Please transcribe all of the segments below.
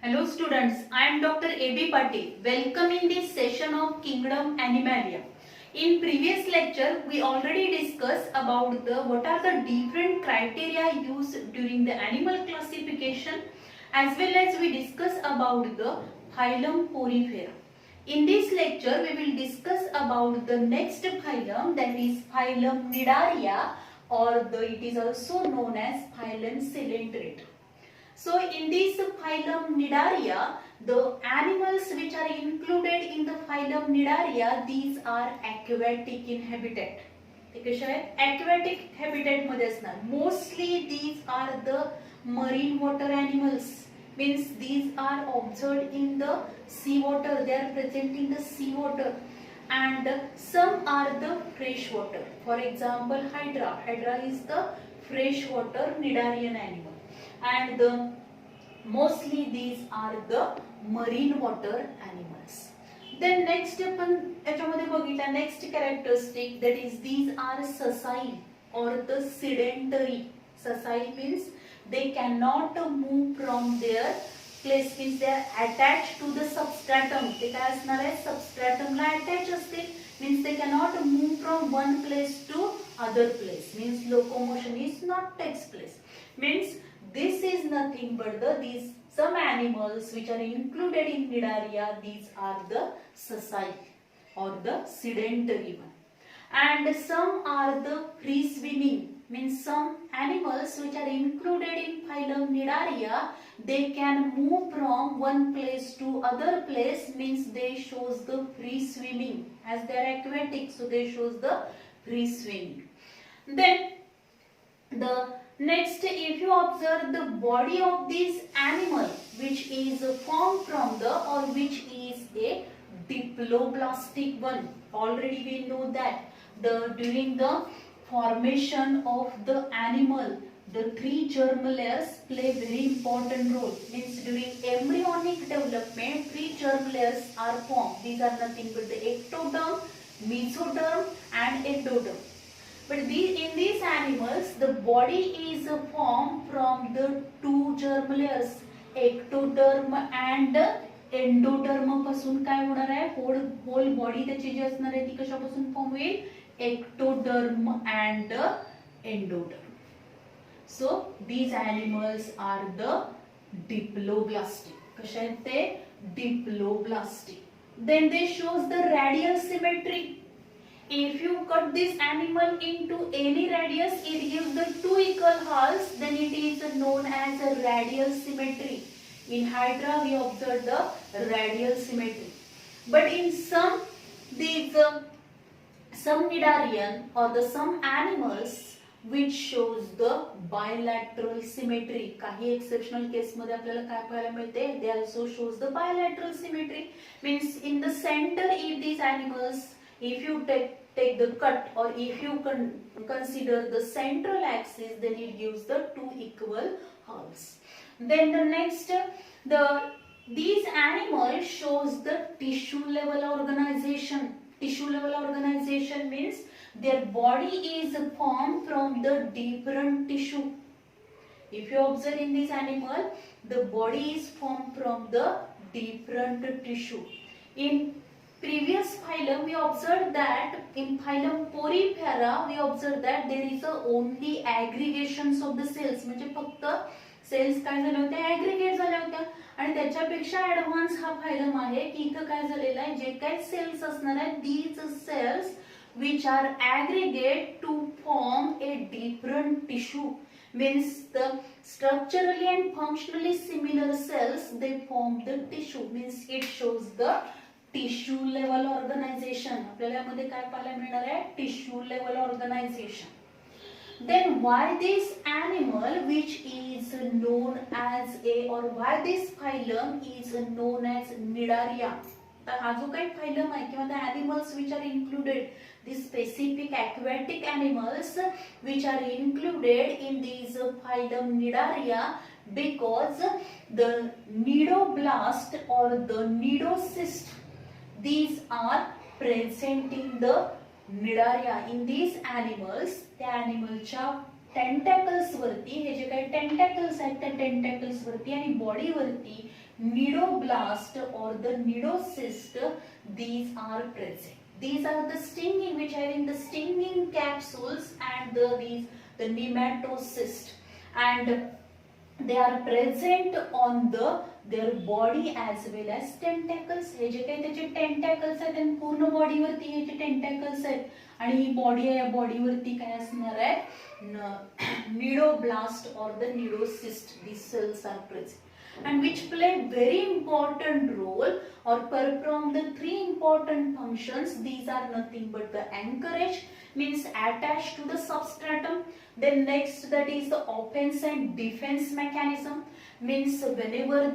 Hello students, I am Dr. A.B. Patil. Welcome in this session of Kingdom Animalia. In previous lecture, we already discussed about what are the different criteria used during the animal classification, as well as we discuss about the phylum Porifera. In this lecture, we will discuss about the next phylum, that is phylum Cnidaria, or it is also known as phylum Coelenterata. So in this phylum Cnidaria, the animals which are included in the phylum Cnidaria, these are aquatic in habitat. ते कसे आहेत? Aquatic habitat मध्ये असणार. Mostly these are the marine water animals. Means these are observed in the sea water. They are present in the sea water. And some are the fresh water. For example, Hydra. Hydra is the freshwater cnidarian animal. And mostly these are the marine water animals. Then next आपण याच्यामध्ये बघितला next characteristic, that is these are sessile or the sedentary. Sessile means they cannot move from their place, means they are attached to the substratum. ते काय असणार आहे? Substratum ला attach असतील, means they cannot move from one place to other place, means locomotion is not takes place. Means this is nothing but these some animals which are included in Cnidaria, these are the sessile or the sedentary one. And some are the free swimming, means some animals which are included in phylum Cnidaria, they can move from one place to other place, means they shows the free swimming, as they are aquatic, so they shows the free swimming. Then the next, if you observe the body of this animal, which is formed from the or which is a diploblastic one. Already we know that during the formation of the animal, the three germ layers play very important role. Means during embryonic development, three germ layers are formed. These are nothing but the ectoderm, mesoderm, and endoderm. But in these animals, the body is formed from the two germ layers, ectoderm and endoderm पासून काय होणार आहे? Whole body त्याची जी असणार आहे ती कशापासून form होईल? ectoderm and endoderm. So these animals are the diploblastic. कशा आहेत ते? Diploblastic. Then they shows the radial symmetry. If you cut this animal into any radius, it gives the two equal halves, then it is known as a radial symmetry. In Hydra, we observe the radial symmetry. But in some cnidarian or some animals which shows the bilateral symmetry. काही exceptional case मध्ये आपल्याला काय पाहायला मिळते? They also shows the bilateral symmetry. Means in the center, if these animals, if you take the cut or if you consider the central axis, then it gives the two equal halves. Then the next, these animals shows the tissue level organization. Tissue level organization means their body is formed from the different tissue. If you observe in this animal, the body is formed from the different tissue. In previous phylum, we observed that in phylum Porifera, we observed that there is only aggregations of the cells. म्हणजे फक्त sales काय झाले होते? Aggregate झाल्या होत्या. आणि त्याच्यापेक्षा advance हा फायलम आहे की इथं काय झालेलं आहे? जे काही सेल्स असणार आहेत, these cells which are aggregate to form a different tissue. Means the structurally and functionally similar cells, they form the tissue. Means it shows the tissue level organization. आपल्याला यामध्ये काय पाहायला मिळणार आहे? Tissue level organization. Then why this animal which is known as or why this phylum is known as Cnidaria? तर हा जो काही phylum आहे किंवा the animals which are included, these specific aquatic animals which are included in these phylum Cnidaria, because the cnidoblast or the cnidocyst, these are present in the Cnidaria. In these animals, त्या animalच्या tentacles वरती, हे जे काही tentacles आहेत त्या tentacles वरती आणि body वरती nidoblast or the nidocyst, these are present. These are the stinging, which having the stinging capsules, and the nematocyst, and they are present on their body as well as tentacles. हे जे काही त्याचे tentacles आहेत आणि पूर्ण body वरती हे जे tentacles आहेत आणि ही body आहे, या बॉडी वरती काय असणार आहे, nidoblast or the nidocyst. These cells are present and which play very important role or perform the three important functions. These are nothing but the anchorage, means attached to the substratum. Then next, that is the offense and defense mechanism, means whenever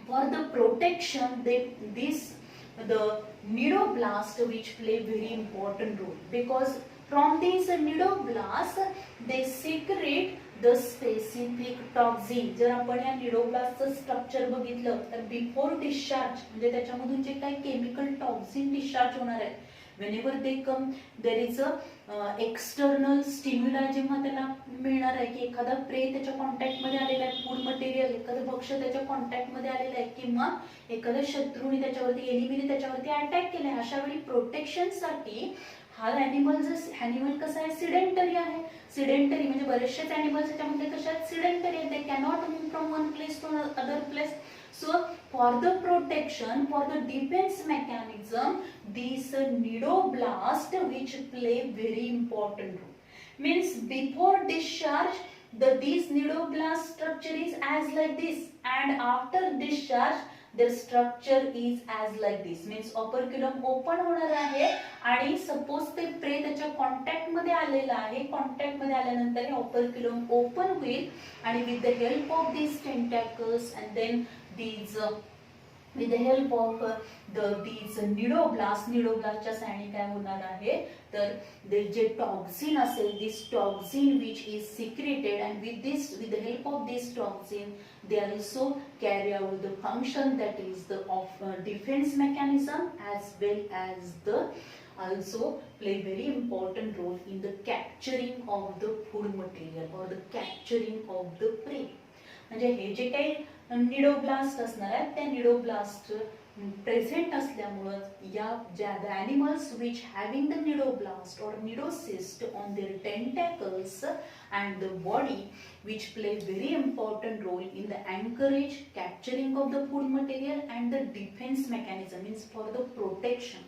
for the protection, the nidoblast which play very important role, because from these nidoblast they secrete the specific toxin. जर आपण या निडोब्लास्टचं structure बघितलं तर before discharge म्हणजे त्याच्यामधून जे काही chemical toxin discharge होणार आहे, whenever they come there is a external stimuli. जेव्हा त्याला मिळणार आहे की एखादा प्रे त्याच्या कॉन्टॅक्ट मध्ये आलेला आहे, फूड मटेरियल एखादं भक्ष्य त्याच्या कॉन्टॅक्ट मध्ये आलेलं आहे, किंवा एखाद्या शत्रूने त्याच्यावरती एनिमीने त्याच्यावरती अटॅक केलाय, अशा वेळी प्रोटेक्शन साठी हा ॲनिमल कसा आहे, सिडेंटरी आहे. सिडेंटरी म्हणजे बरेचसेच ॲनिमल्स त्याच्यामध्ये कशा आहेत, सिडेंटरी आहेत. They cannot move from one place to other place. So for the protection, for the defense mechanism, these nidoblast which play very important role. Means before discharge, these nidoblast structure is as like this, and after discharge their structure is as like this. Means operculum open होणार आहे आणि suppose ते pray त्याच्या contact मध्ये आलेला आहे, contact मध्ये आल्यानंतर operculum open होईल आणि with the help of these tentacles and then with the help of these nidoblastच्या साहाय्याने काय होणार आहे, तर जे टॉक्सिन असेल, this toxin which is secreted, and with the help of this toxin they also carry out the function that is the of defense mechanism, as well as the also play very important role in the capturing of the food material or the capturing of the prey. म्हणजे हे जे काही cnidoblast असणार आहेत त्या cnidoblast present असल्यामुळे या ज्या the animals which having the cnidoblast or cnidocyst on their tentacles and the body, which play very important role in the anchorage, capturing of the food material, and the defense mechanism, means for the protection.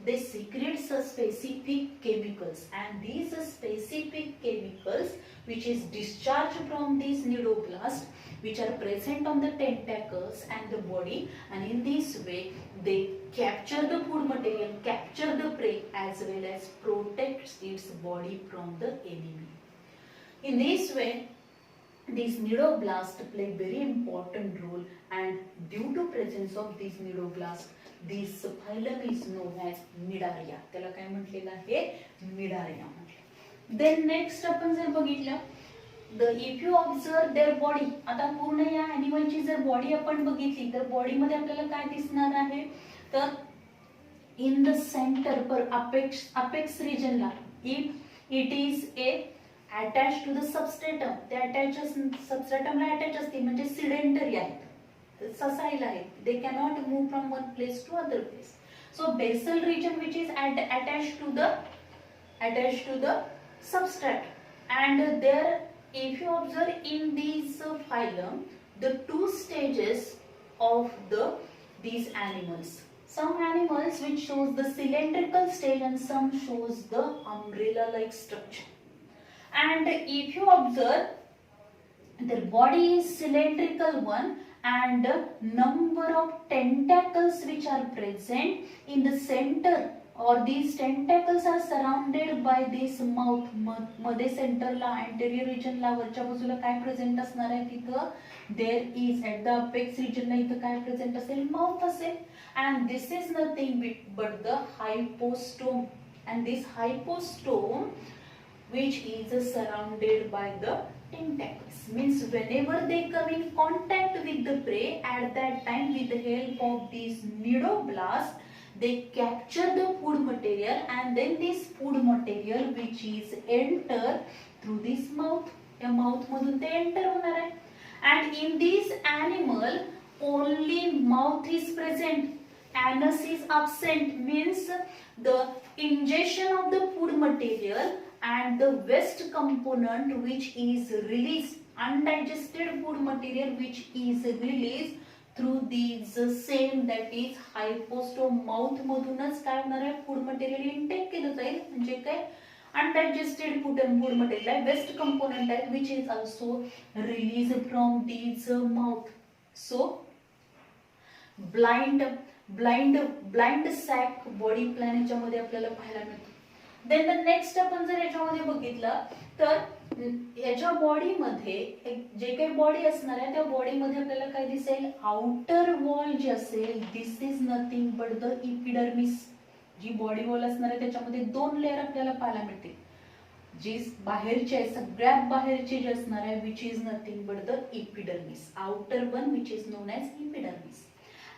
They secrete specific chemicals, and these specific chemicals which is discharged from these nidoblast, which are present on the tentacles and the body, and in this way they capture the food material, capture the prey, as well as protects its body from the enemy. In this way, these nidoblast play very important role, and due to presence of these nidoblast, this phylum is known as Cnidaria. त्याला काय म्हटलेलं आहे, Cnidaria म्हटलं. Then next आपण जर बघितलं, if you observe their body, आता पूर्ण या ॲनिमलची जर बॉडी आपण बघितली तर बॉडी मध्ये आपल्याला काय दिसणार आहे, तर in the center पर apex region La, if it is a attached to the substratum, ते substratum ला attach असते म्हणजे सिडेंटरी आहेत, ससाईल आहेत, they cannot move from one place to other place. So basal region which is attached to the substrate, and there if you observe in these phylum the two stages of these animals. Some animals which shows the cylindrical stage and some shows the umbrella like structure. And if you observe, their body is cylindrical one, and number of tentacles which are present in the center, or these tentacles are surrounded by this mouth. मध्ये सेंटरला anterior region ला वरच्या बाजूला काय present असणार आहे, तिथं there is at the apex region ला इथं काय प्रेझेंट असेल, माउथ असेल, and this is nothing but the hypostome, and this hypostome which is surrounded by the tentacles, means whenever they come in contact with the prey, at that time with the help of these nidoblast they capture the food material, and then this food material which is enter through this mouth, या mouth मधून ते enter होणार आहे. And in this animal mouth is present, anus is absent, means the ingestion of the food material and the waste component which is released, undigested food material which is released through these same, that is hypostome, mouth मधूनच काय होणार आहे, food material intake केलं जाईल, म्हणजे काय undigested food material आहे, waste component आहे, which is also released from these mouth. So blind sac body plan याच्यामध्ये आपल्याला पाहायला मिळतो. देन द नेक्स्ट आपण जर याच्यामध्ये बघितलं तर याच्या बॉडीमध्ये जे काही बॉडी असणार आहे त्या बॉडीमध्ये आपल्याला काय दिसेल, आउटर वॉल जे असेल, this is nothing but the epidermis. जी बॉडी वॉल असणार आहे त्याच्यामध्ये दोन लेअर आपल्याला पाहायला मिळतील, जी बाहेरची आहे, सगळ्यात बाहेरची जी असणार आहे, which is nothing but the epidermis. Outer one which is known as epidermis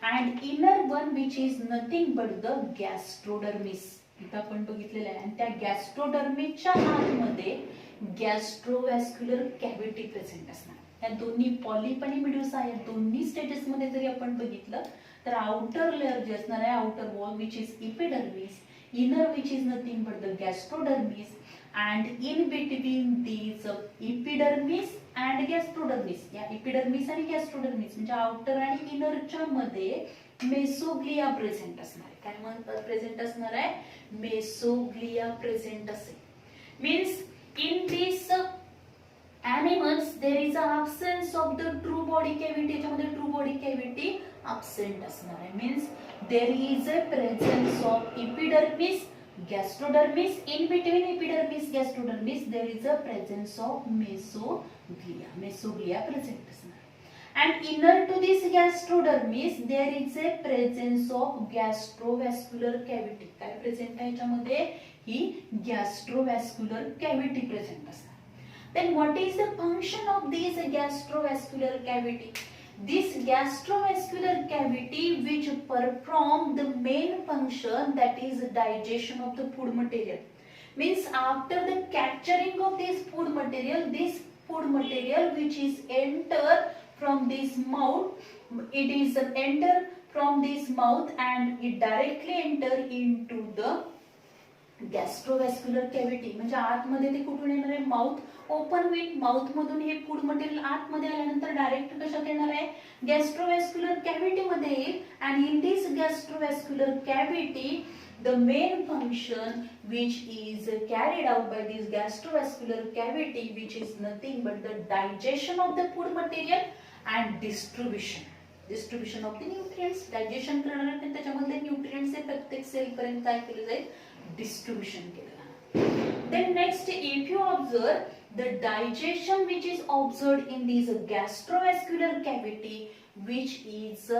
and inner one which is nothing but the gastrodermis. इथं आपण बघितलेलं आहे. आणि त्या गॅस्ट्रोडर्मिसच्या आतमध्ये गॅस्ट्रोव्हॅस्क्युलर कॅव्हिटी प्रेझेंट असणार. या दोन्ही पॉलिप आणि मेडुसा या दोन्ही स्टेजेस मध्ये जरी आपण बघितलं तर आउटर लेअर जे असणार आहे, outer wall which is epidermis, inner which is nothing but the gastrodermis, and in between these epidermis and gastrodermis, या epidermis आणि gastrodermis म्हणजे आउटर आणि इनरच्या मध्ये मेसोग्लिया प्रेझेंट असणार आहे. काय प्रेझेंट असणार आहे, मेसोग्लिया प्रेझेंट असेल. Means in this animals there is a absence of the true body cavity. याच्यामध्ये true body cavity absent असणार आहे. Means there is a presence of epidermis, gastrodermis. In between epidermis gastrodermis there is a presence of mesoglia present असणार. And inner to this gastrodermis there is a presence of gastrovascular cavity. काय present आहे याच्यामध्ये, ही gastrovascular cavity present असणार. Then what is the function of this gastrovascular cavity? This gastrovascular cavity which perform the main function, that is digestion of the food material. Means after the capturing of this food material which is enter from this mouth, it is enter from this mouth and it directly enter into the gastrovascular cavity. म्हणजे आतमध्ये ते कुठून येणार आहे, mouth open होईल, mouth मधून हे food material आतमध्ये आल्यानंतर डायरेक्ट कशात येणार आहे, गॅस्ट्रोव्हॅस्क्युलर कॅव्हिटी मध्ये येईल. आणि in this gastrovascular cavity the main function which is carried out by this gastrovascular cavity, which is nothing but the digestion of the food material and distribution of the nutrients. digestion करणार आहे त्याच्यामध्ये nutrients हे प्रत्येक cell पर्यंत काय केले जाईल, distribution केलं जाणार. Then next, if you observe the digestion which is observed in this gastrovascular cavity, which is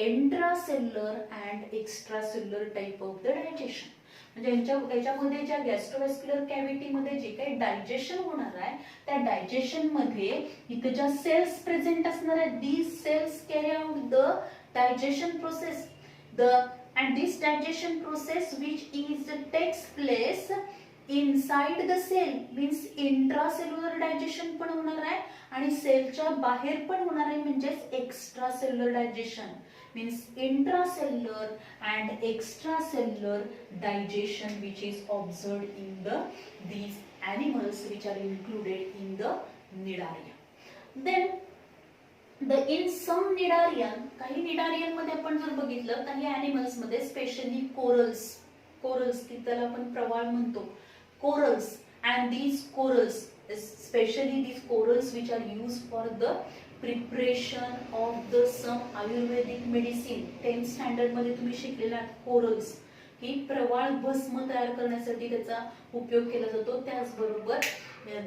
intracellular and extracellular type of the digestion. म्हणजे याच्यामध्ये ज्या गॅस्ट्रोव्हॅस्क्युलर कॅव्हिटी मध्ये जे काही डायजेशन होणार आहे त्या डायजेशन मध्ये इथे ज्या सेल्स प्रेझेंट असणार आहेत, these cells carry out the digestion process. And this digestion process which takes place inside the cell, means intracellular digestion पण होणार आहे आणि सेलच्या बाहेर पण होणार आहे, म्हणजेच extracellular digestion. Means intracellular and extracellular digestion which is observed in these animals which are included in the Cnidaria. Then in some Cnidarian, काही Cnidarian मध्ये आपण जर बघितलं काही animals मध्ये स्पेशली कोरल्स त्याला आपण प्रवाळ म्हणतो, corals, and these corals, especially these corals which are used for the preparation of the some Ayurvedic medicine. 10th standard मध्ये तुम्ही शिकलेला कोरल्स, ही प्रवाळ भस्म तयार करण्यासाठी त्याचा उपयोग केला जातो. त्याचबरोबर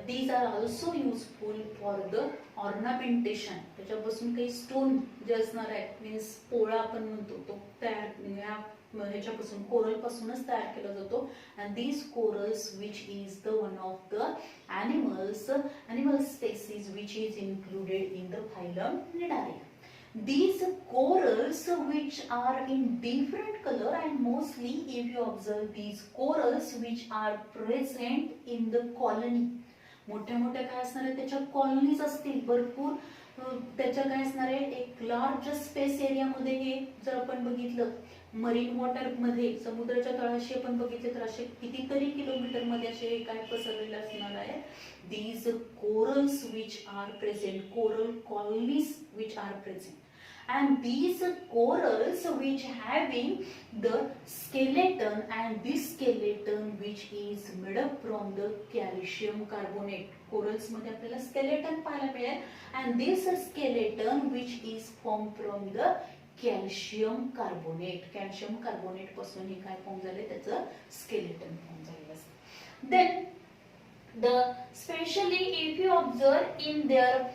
these are also useful for the ornamentation. त्याच्यापासून काही स्टोन जे असणार आहे, मीन्स पोळा आपण म्हणतो, तो तयार ह्याच्यापासून कोरल पासूनच तयार केला जातो. and these corals which is the one of the animal species which is included in the phylum Cnidaria. These corals which are in different color, and mostly if you observe these corals which are present in the colony, मोठ्या मोठ्या काय असणार आहे त्याच्या colonies असतील, भरपूर त्याच्या काय असणार आहे, एक लार्ज स्पेस एरियामध्ये हे जर आपण बघितलं मरीन वॉटर मध्ये समुद्राच्या तळाशी आपण बघितले तर असे कितीतरी किलोमीटर मध्ये असे काय पसरलेले असणार आहे. These corals which are present, coral colonies which are present, and these corals which having the skeleton, and this skeleton which is made up from the calcium carbonate. corals मध्ये आपल्याला skeleton पाहायला मिळेल, and this skeleton which is formed from the calcium carbonate. calcium carbonate पासून हे काय form झाले, त्याचं skeleton form झालेलं असतं. then the specially if you observe in their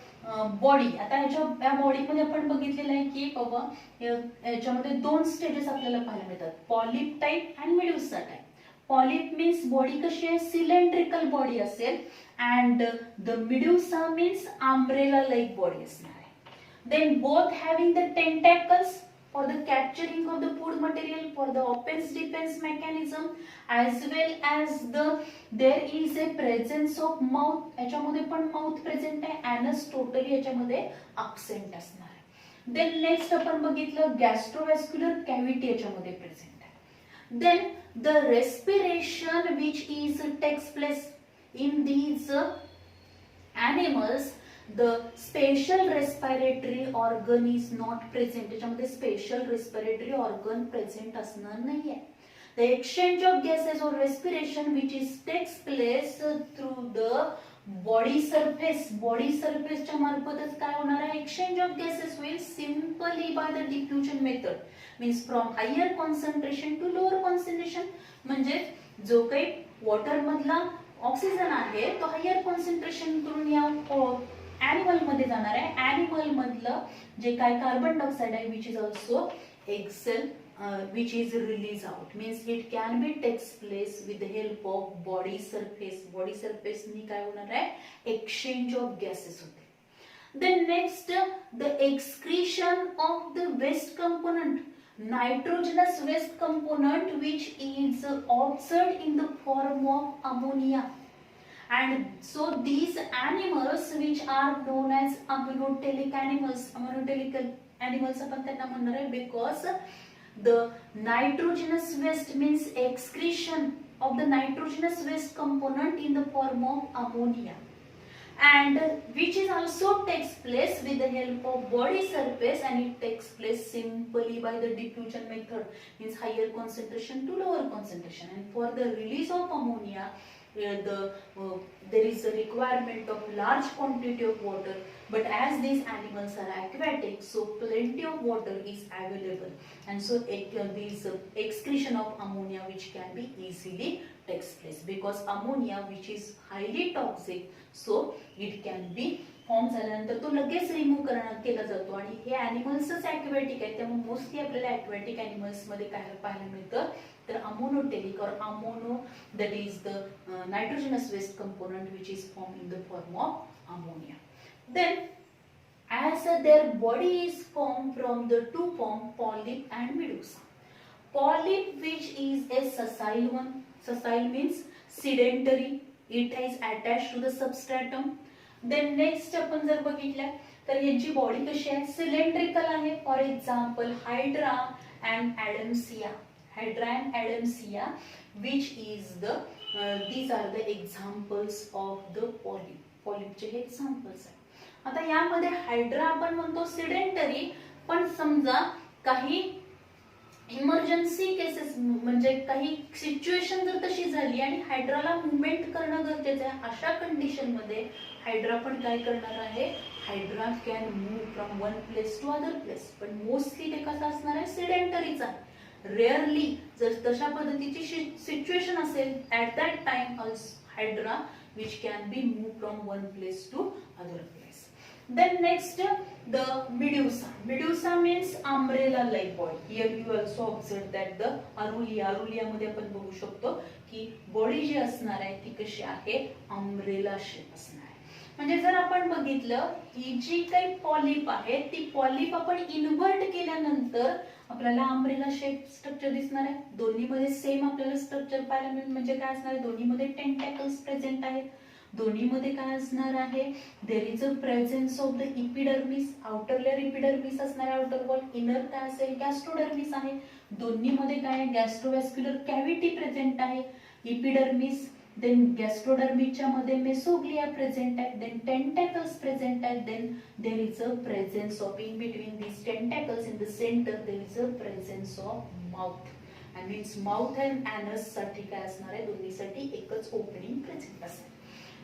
body, आता या बॉडीमध्ये आपण बघितलेलं आहे की बाबा याच्यामध्ये दोन स्टेजेस आपल्याला पाहायला मिळतात, पॉलिप टाइप आणि medusa type. Polyp means body कशी आहे, सिलेंड्रिकल बॉडी असेल, and the medusa means umbrella like body असणार आहे. Then both having the tentacles for the capturing of the food material, for the offense defense mechanism, as well as there is a presence of mouth. याच्यामध्ये पण mouth present आहे, anus totally याच्यामध्ये absent असणार आहे. then next आपण बघितलं गॅस्ट्रोव्हॅस्क्युलर cavity याच्यामध्ये present आहे. then the respiration which is takes place in these animals, the special respiratory organ is not present. त्याच्यामध्ये special respiratory organ present असणार नाहीये. The exchange of gases or respiration which is takes place through the body surface. body surface च्या मार्फतच काय होणार आहे, exchange of gases will simply by the diffusion method, means from higher concentration to lower concentration. म्हणजे जो काही water मधला oxygen आहे तो हायर कॉन्सन्ट्रेशन करून या ॲनिमल मध्ये जाणार आहे. ॲनिमल मधलं जे काय कार्बन डायऑक्साइड आहे which is also excel which is released out, means it can be takes place with the help of body surface. body surface ni काय होणार आहे, exchange of gases होते. then next the excretion of the waste component, nitrogenous waste component which is observed in the form of ammonia. and so these animals which are known as ammonotelic animals, ammonotelic animals आपण त्यांना म्हणणार आहे because the nitrogenous waste means excretion of the nitrogenous waste component in the form of ammonia, and which is also takes place with the help of body surface, and it takes place simply by the diffusion method, means higher concentration to lower concentration. And for the release of ammonia there is a requirement of large quantity of water, but as these animals are aquatic, so plenty of water is available, and so this excretion of ammonia which can be easily takes place, because ammonia which is highly toxic, so it can be form झाल्यानंतर तो लगेच remove केला जातो. आणि हे ॲनिमल्सच aquatic आहेत, त्यामुळे mostly आपल्याला aquatic animals मध्ये काय पाहायला मिळतं तर अमोनोटेलिक और अमोनो, that is the nitrogenous waste component which is formed in the form of ammonia. then as their body is formed from the two form, polyp and medusa. polyp which is a sessile one, sessile means sedentary, it is attached to the substratum. then next आपण जर बघितलं तर यांची body कशी आहे, cylindrical आहे. For example hydra and Adamsia, hydra and Adamsia which is the these are the examples of the polyp. पॉलिपचे हे एक्झाम्पल्स आहेत. आता यामध्ये हायड्रा आपण म्हणतो सिडेंटरी, पण समजा काही इमर्जन्सी केसेस म्हणजे काही सिच्युएशन जर तशी झाली आणि हायड्राला मुवमेंट करणं गरजेचं आहे, अशा कंडिशन मध्ये हायड्रा पण काय करणार आहे, hydra can move from one place to other place, पण मोस्टली ते कसं असणार आहे, सिडेंटरीचा. रेअरली जर तशा पद्धतीची सिच्युएशन असेल at that time hydra which can be move from one place to other place. Then next the medusa. Medusa means umbrella like body. Here you also observe that the arulia, arulia मध्ये आपण बघू शकतो की body जी असणार आहे ती कशी आहे, अम्ब्रेला शेप असणार आहे. म्हणजे जर आपण बघितलं ही जी काही पॉलिप आहे ती पॉलिप आपण इन्व्हर्ट केल्यानंतर आपल्याला अम्ब्रेला शेप स्ट्रक्चर दिसणार आहे. दोन्ही मध्ये सेम आपल्याला स्ट्रक्चर पाहायला मिळेल. म्हणजे काय असणार आहे, दोन्ही मध्ये टेंटॅकल्स प्रेझेंट आहेत. दोन्ही मध्ये काय असणार आहे, there is a presence of the epidermis, outer layer epidermis असणार आहे आउटर वॉल, इनर काय असेल गॅस्ट्रोडर्मिस आहे. दोन्ही मध्ये काय गॅस्ट्रोव्हॅस्क्युलर कॅव्हिटी प्रेझेंट आहे. इपिडर्मिस then गॅस्ट्रोडर्मिसच्या मध्ये मेसोग्लिया प्रेझेंट आहे, then tentacles प्रेझेंट आहे, then there is a presence of in between these tentacles in the center there is a presence of mouth, and means mouth and anus साठी काय असणार आहे, दोन्हीसाठी एकच opening present असेल.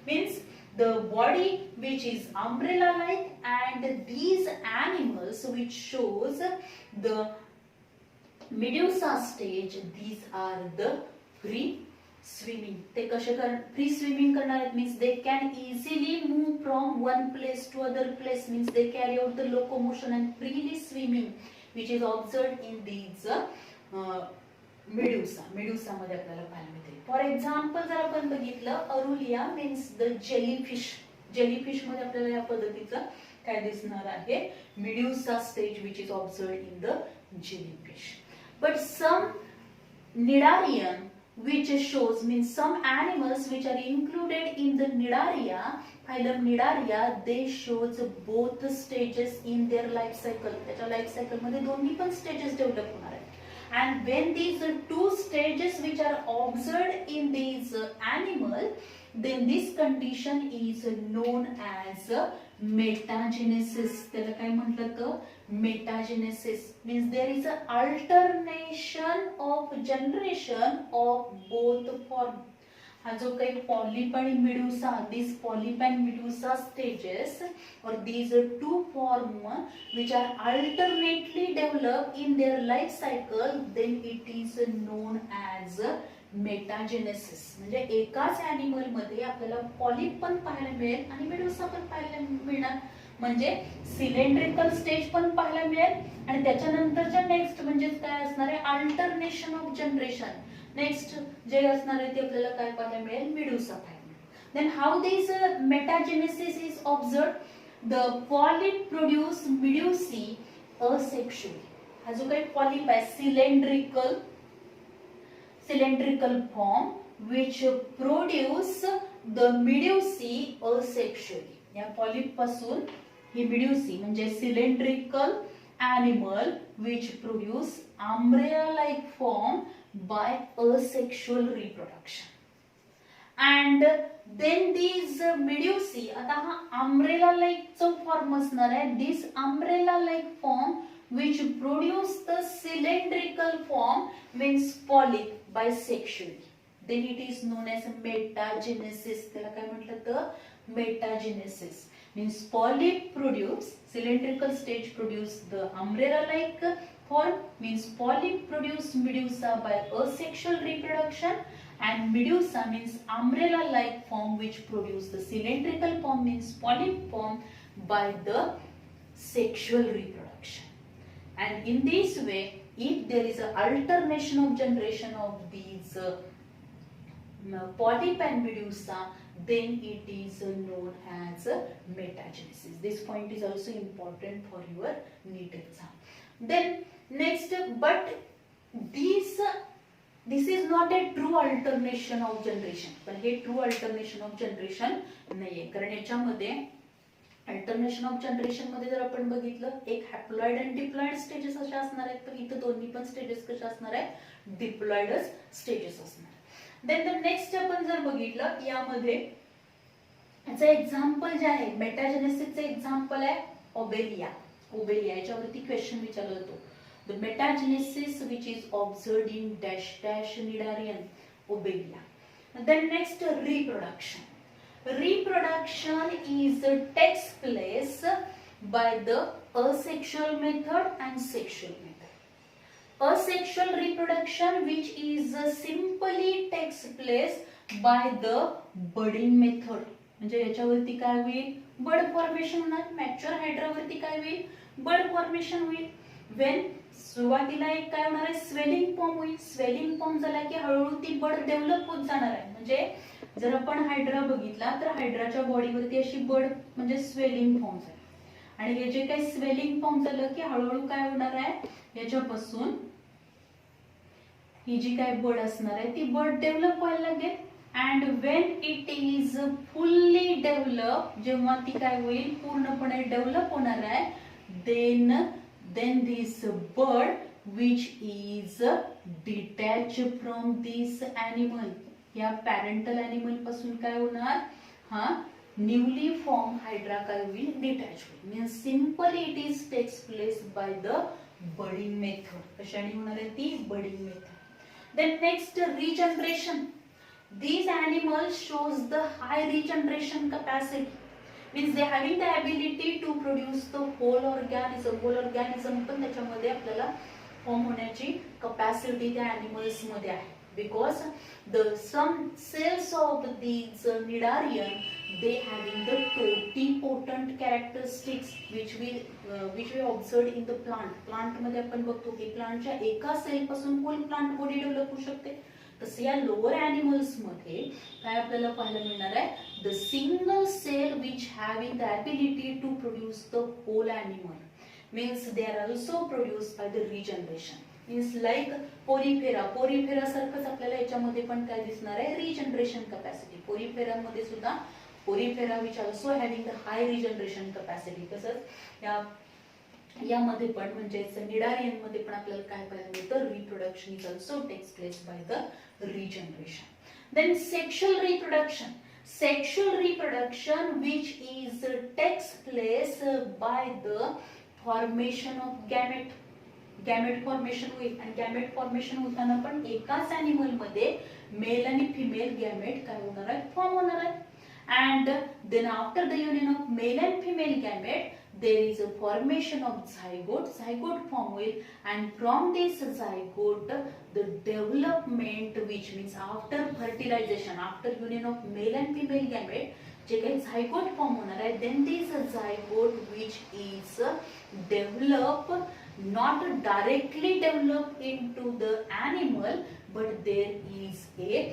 means the body which is umbrella like and these animals which shows the medusa stage, these are the free swimming. ते कसे free swimming करणार आहेत, means they can easily move from one place to other place, means they carry out the locomotion and freely swimming which is observed in these medusa. Medusa मध्ये आपल्याला पाहायला मिळते. For example जर आपण बघितलं Aurelia means the jellyfish, jellyfish मध्ये आपल्याला या पद्धतीचं काय दिसणार आहे, medusa stage which is observed in the jellyfish. But some cnidarian which shows, means some animals which are included in the Cnidaria, phylum Cnidaria, they shows both stages in their life cycle. त्याच्या life cycle मध्ये दोन्ही पण stages develop होणार आहेत. and when these two stages which are observed in these animal, then this condition is known as metagenesis. त्याला काय म्हटलं तर metagenesis, means there is a alternation of generation of both form. हा जो काही polyp आणि Medusa, this polyp and Medusa stages or these two form which are alternately developed in their life cycle, then it is known as metagenesis. म्हणजे एकाच animal मध्ये आपल्याला polyp पण पाहायला मिळेल आणि मेडुसा पण पाहायला मिळणार. म्हणजे सिलेंड्रिकल स्टेज पण पाहायला मिळेल आणि त्याच्यानंतरच्या नेक्स्ट म्हणजे काय असणार आहे, अल्टरनेशन ऑफ जनरेशन. नेक्स्ट जे असणार आहे ते आपल्याला काय पाहायला मिळेल, मेडुसा पाहायला मिळेल. Then how this metagenesis is observed, the polyp produce medusae asexually. हा जो काही पॉलिप आहे cylindrical form which produce the medusae asexually. या पॉलिप पासून ही मेडुसी म्हणजे cylindrical animal which produce umbrella like form by asexual reproduction. and then these medusae, आता हा umbrella like चा फॉर्म असणार आहे. this umbrella like form which produce the cylindrical form means polyp bisexually, then it is known as metagenesis. त्याला काय म्हटलं तर metagenesis, means polyp produce cylindrical stage produce the umbrella like form, means polyp produce medusa by asexual reproduction, and medusa means umbrella like form which produce the cylindrical form means polyp form by the sexual reproduction. And in this way, if there is an alternation of generation of these polyp and medusa, then it is known as metagenesis. This point is also important for your NEET exam. Then next, but this is not a true alternation of generation. पण हे true alternation of generation नाहीये, कारण याच्यामध्ये alternation of generation मध्ये जर आपण बघितलं एक haploid आणि डिप्लॉइड स्टेजेस अशा असणार आहेत, तर इथं दोन्ही पण स्टेजेस कशा असणार आहेत, डिप्लॉइडच स्टेजेस असणार. देन द नेक्स्ट आपण जर बघितलं यामध्ये याचं एक्झाम्पल जे आहे मेटाजेनेसिसचं एक्झाम्पल आहे ओबेलिया. ओबेलिया याच्यावरती क्वेश्चन विचारला जातो, the metagenesis which is observed in dash dash cnidarian Obelia. Then next reproduction. Reproduction is takes place by the asexual method and sexual method. Asexual reproduction which is simply takes place by the budding method. म्हणजे याच्यावरती काय होईल, बड formation होणार. Mature हायड्रावरती काय होईल, बड formation होईल. When सुरुवातीला एक काय होणार आहे, स्वेलिंग फॉर्म होईल. स्वेलिंग फॉर्म झाला की हळूहळू ती बड डेव्हलप होत जाणार आहे. म्हणजे जर आपण हायड्रा बघितला तर हायड्राच्या बॉडीवरती अशी बड म्हणजे स्वेलिंग फॉर्म झाली, आणि हे जे काही स्वेलिंग फॉर्म झालं की हळूहळू काय होणार आहे, याच्यापासून ही जी काय बड असणार आहे ती बड डेव्हलप व्हायला लागेल. And when it is fully develop, जेव्हा ती काय होईल, पूर्णपणे डेव्हलप होणार आहे, then this bird which is detached from this animal, या पॅरेंटल एनिमल पासून काय होणार, हा न्यूली फॉर्म हायड्रा काय होईल, डिटॅच होईल. Means simply it is takes place by the budding method. कशाने होणार आहे ती, budding method. Then next, regeneration. These animals shows the high regeneration capacity. Means they having the ability to produce the whole organism. Whole organism पण त्याच्यामध्ये आपल्याला form होण्याची capacity त्या animals मध्ये आहे. Because the some cells of these nidarian, they having the totipotent characteristics which we observed in the plant. Plant मध्ये आपण बघतो की प्लांटच्या एका सेल पासून होल प्लांट बॉडी डेव्हलप होऊ शकते. तसे या लोअर एनिमल्स मध्ये काय आपल्याला पाहायला मिळणार आहे, the single cell which having the ability to produce the whole animal. Means they are also produce by the regeneration. Means like porifera सारखंच आपल्याला याच्यामध्ये पण काय दिसणार आहे, रिजनरेशन कपॅसिटी. पोरीफेरामध्ये सुद्धा porifera which also having the high regeneration capacity. तसंच यामध्ये पण म्हणजे निडारियन मध्ये पण आपल्याला काय पाहायला मिळतं, reproduction is also takes place by the regeneration. Then sexual reproduction. Sexual reproduction which is takes place by the formation of gamete. Gamete formation होईल आणि गॅमेट फॉर्मेशन होताना पण एकाच एनिमल मध्ये मेल आणि फिमेल गॅमेट काय होणार आहे, फॉर्म होणार आहे. And then after the union of male and female gamete there is a formation of zygote form will, and from this zygote the development, which means after fertilization, after union of male and female gamete, जे काही zygote form होणार आहे, then this zygote which is develop, not directly develop into the animal, but there is a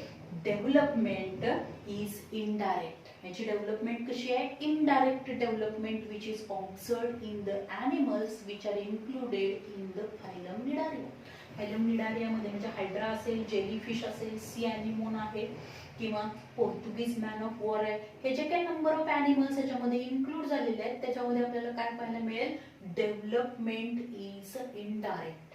development is indirect. याची development कशी आहे, indirect development which is observed in the animals which are included in the phylum cnidaria. Phylum cnidaria मध्ये म्हणजे hydra असेल, jellyfish असेल, सी anemone आहे किंवा Portuguese man of war आहे. हे जे काही नंबर ऑफ एनिमल्स याच्यामध्ये इन्क्लूड झालेले आहेत त्याच्यामध्ये आपल्याला काय पाहायला मिळेल, development is indirect.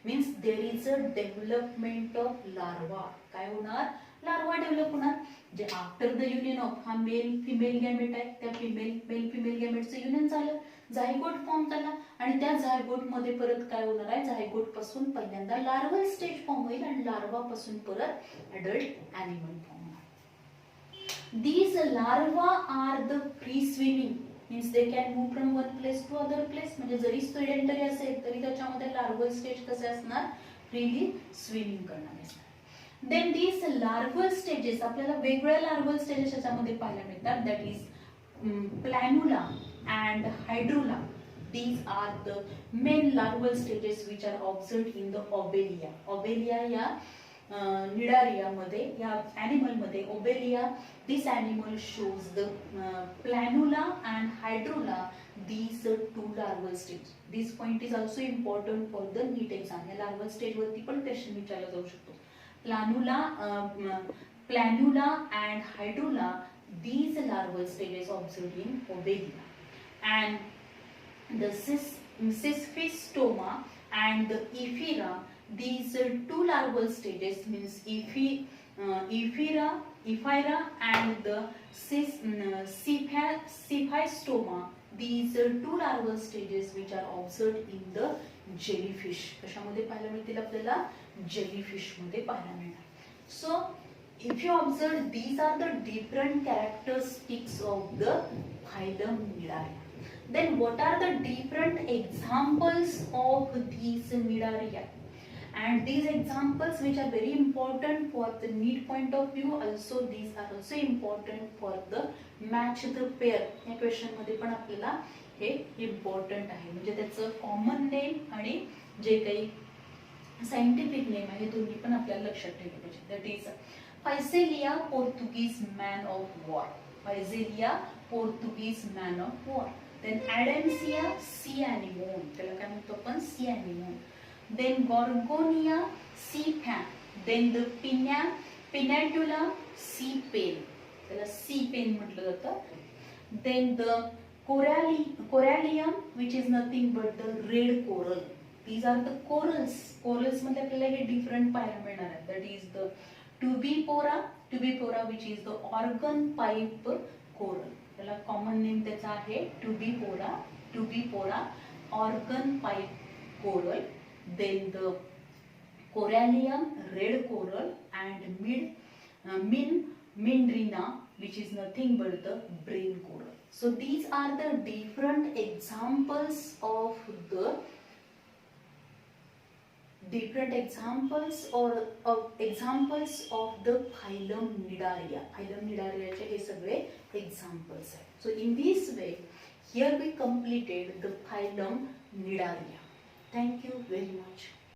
Means there is a development of larva. काय होणार, लार्वा डेव्हलप होणार. जे आफ्टर द युनियन ऑफ हा मेल फिमेल गॅमेट आहे, त्या मेल फिमेल गॅमेटचं युनियन झालं, झायगोट फॉर्म झाला आणि त्या झायगोट मध्ये परत काय होणार आहे, झायगोट पासून पहिल्यांदा लार्वल स्टेज फॉर्म होईल आणि लार्वा पासून परत अडल्ट एनिमल फॉर्म होणार. These larva are the free swimming. Means they can move from one place to other place. म्हणजे जरी सेडेंटरी असेल तरी त्याच्यामध्ये लार्वल स्टेज कसे असणार, फ्रीली स्विमिंग करणार असणार. देन दीज लार्वल स्टेजेस, आपल्याला वेगवेगळ्या लार्वल स्टेजेस याच्यामध्ये पाहायला मिळतात. That is planula and hydrula. These are the main larval stages which are observed in the obelia. Obelia या निडारिया मध्ये, या एनिमल मध्ये obelia, this animal shows the planula and hydrula, these two larval stages. This point is also important for the NEET exam. या larval stage वरती पण question विचारला जाऊ शकतो. Planula and hydrula, these larval stages observed in obelia. And the Sysphistoma and the Ephira, these two larval stages, means Ephira and the Sysphistoma, these two larval stages which are observed in the jellyfish. कशामध्ये पाहायला मिळतील आपल्याला, jellyfish मध्ये पाहायला मिळणार. So if you observe, these are the different characteristics of the phylum Nidaria. Then what are the different examples of these Nidaria? And these examples which are very important for the NEET point of view, also these are also important for the match the pair. या question मध्ये पण आपल्याला हे important आहे. म्हणजे त्याचं common name आणि जे काही scientific name आहे दोन्ही पण आपल्याला लक्षात ठेवले पाहिजे. That is Physalia Portuguese man of war. Physalia Portuguese man of war. Then Adamsia, sea anemone. त्याला काय म्हणतो आपण, sea anemone. Then Gorgonia, sea fan. Then the pinnatula sea pen, त्याला सी पेन म्हटलं जातं. Then the corallium which is nothing but the red coral. These are the corals. Corals मध्ये आपल्याला हे डिफरंट पाहायला मिळणार आहे. That is the tubipora which is the organ pipe coral. त्याला कॉमन नेम त्याचा आहे tubipora organ pipe coral. Then the corallium red coral and Mindrina which is nothing but the brain coral. So these are the different examples of the phylum Nidaria. Phylum Nidaria चे हे सगळे examples आहेत. So in this way here we completed the phylum Nidaria. Thank you very much.